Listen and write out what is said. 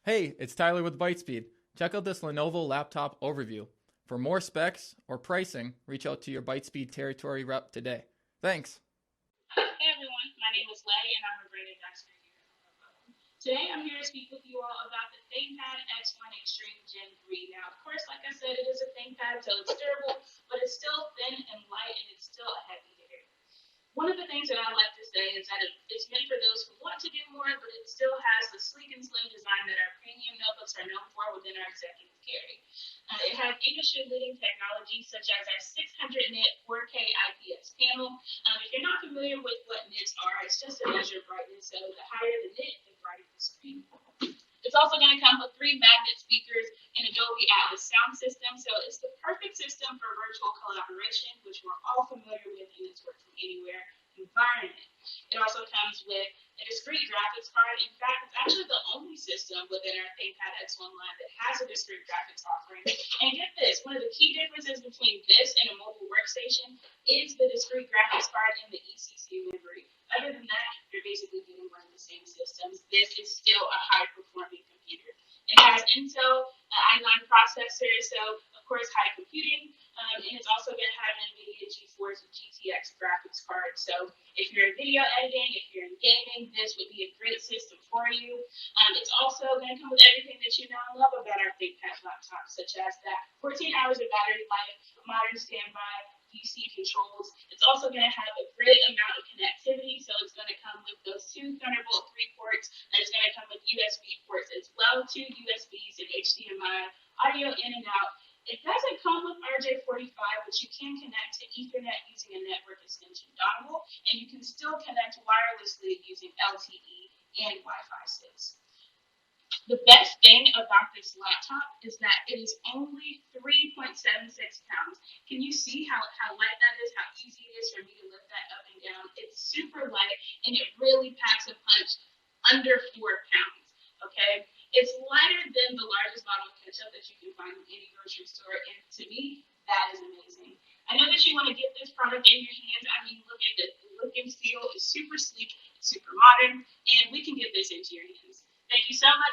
Hey, it's Tyler with Bytespeed. Check out this Lenovo laptop overview. For more specs or pricing, reach out to your Bytespeed territory rep today. Thanks. Hey everyone, my name is Lay and I'm a brand ambassador here at Lenovo. Today I'm here to speak with you all about the ThinkPad X1 Extreme Gen 3. Now, of course, like I said, it is a ThinkPad, so it's durable, but it's still thin and light and it's still a heavy hitter. One of the things that I like to say is that it's meant for those who want to do more, but it still has the sleek and slim design that our premium notebooks are known for within our executive carry. It has industry-leading technology such as our 600 nit 4K IPS panel. If you're not familiar with what nits are, it's just a measure of brightness, so the higher the nit, the brighter the screen. It's also going to come with 3 magnet speakers and a Dolby Atmos sound system, so it's the perfect system for virtual collaboration, which we're all familiar with in this work from anywhere environment. It also comes with a discrete graphics card. In fact, it's actually the only system within our ThinkPad X1 line that has a discrete graphics offering. And get this, one of the key differences between this and a mobile workstation is the discrete graphics card and the ECC livery. Other than that, you're basically getting one of the same systems. This is still a high-performing computer. It has Intel i9 processors, so of course high computing, and it's also going to have an NVIDIA GeForce GTX graphics card. So if you're video editing, if you're in gaming, this would be a great system for you. It's also going to come with everything that you know and love about our ThinkPad laptop, such as that 14 hours of battery life, modern standby, DC controls. It's also going to have a great amount of connectivity, so it's going to come with those 2 Thunderbolt 3 ports, and it's going to come with USB ports as well, 2 USBs and HDMI, audio in and out. It doesn't come with RJ45, but you can connect to Ethernet using a network extension dongle, and you can still connect wirelessly using LTE and Wi-Fi 6. The best thing about this laptop is that it is only 3.76 pounds. Can you see how light that is, how easy it is for me to lift that up and down? It's super light, and it really packs a punch under 4 pounds, okay? It's lighter than the largest bottle of ketchup that you can find in any grocery store, and to me, that is amazing. I know that you want to get this product in your hands. I mean, look at it. The look and feel is super sleek, it's super modern, and we can get this into your hands. Thank you so much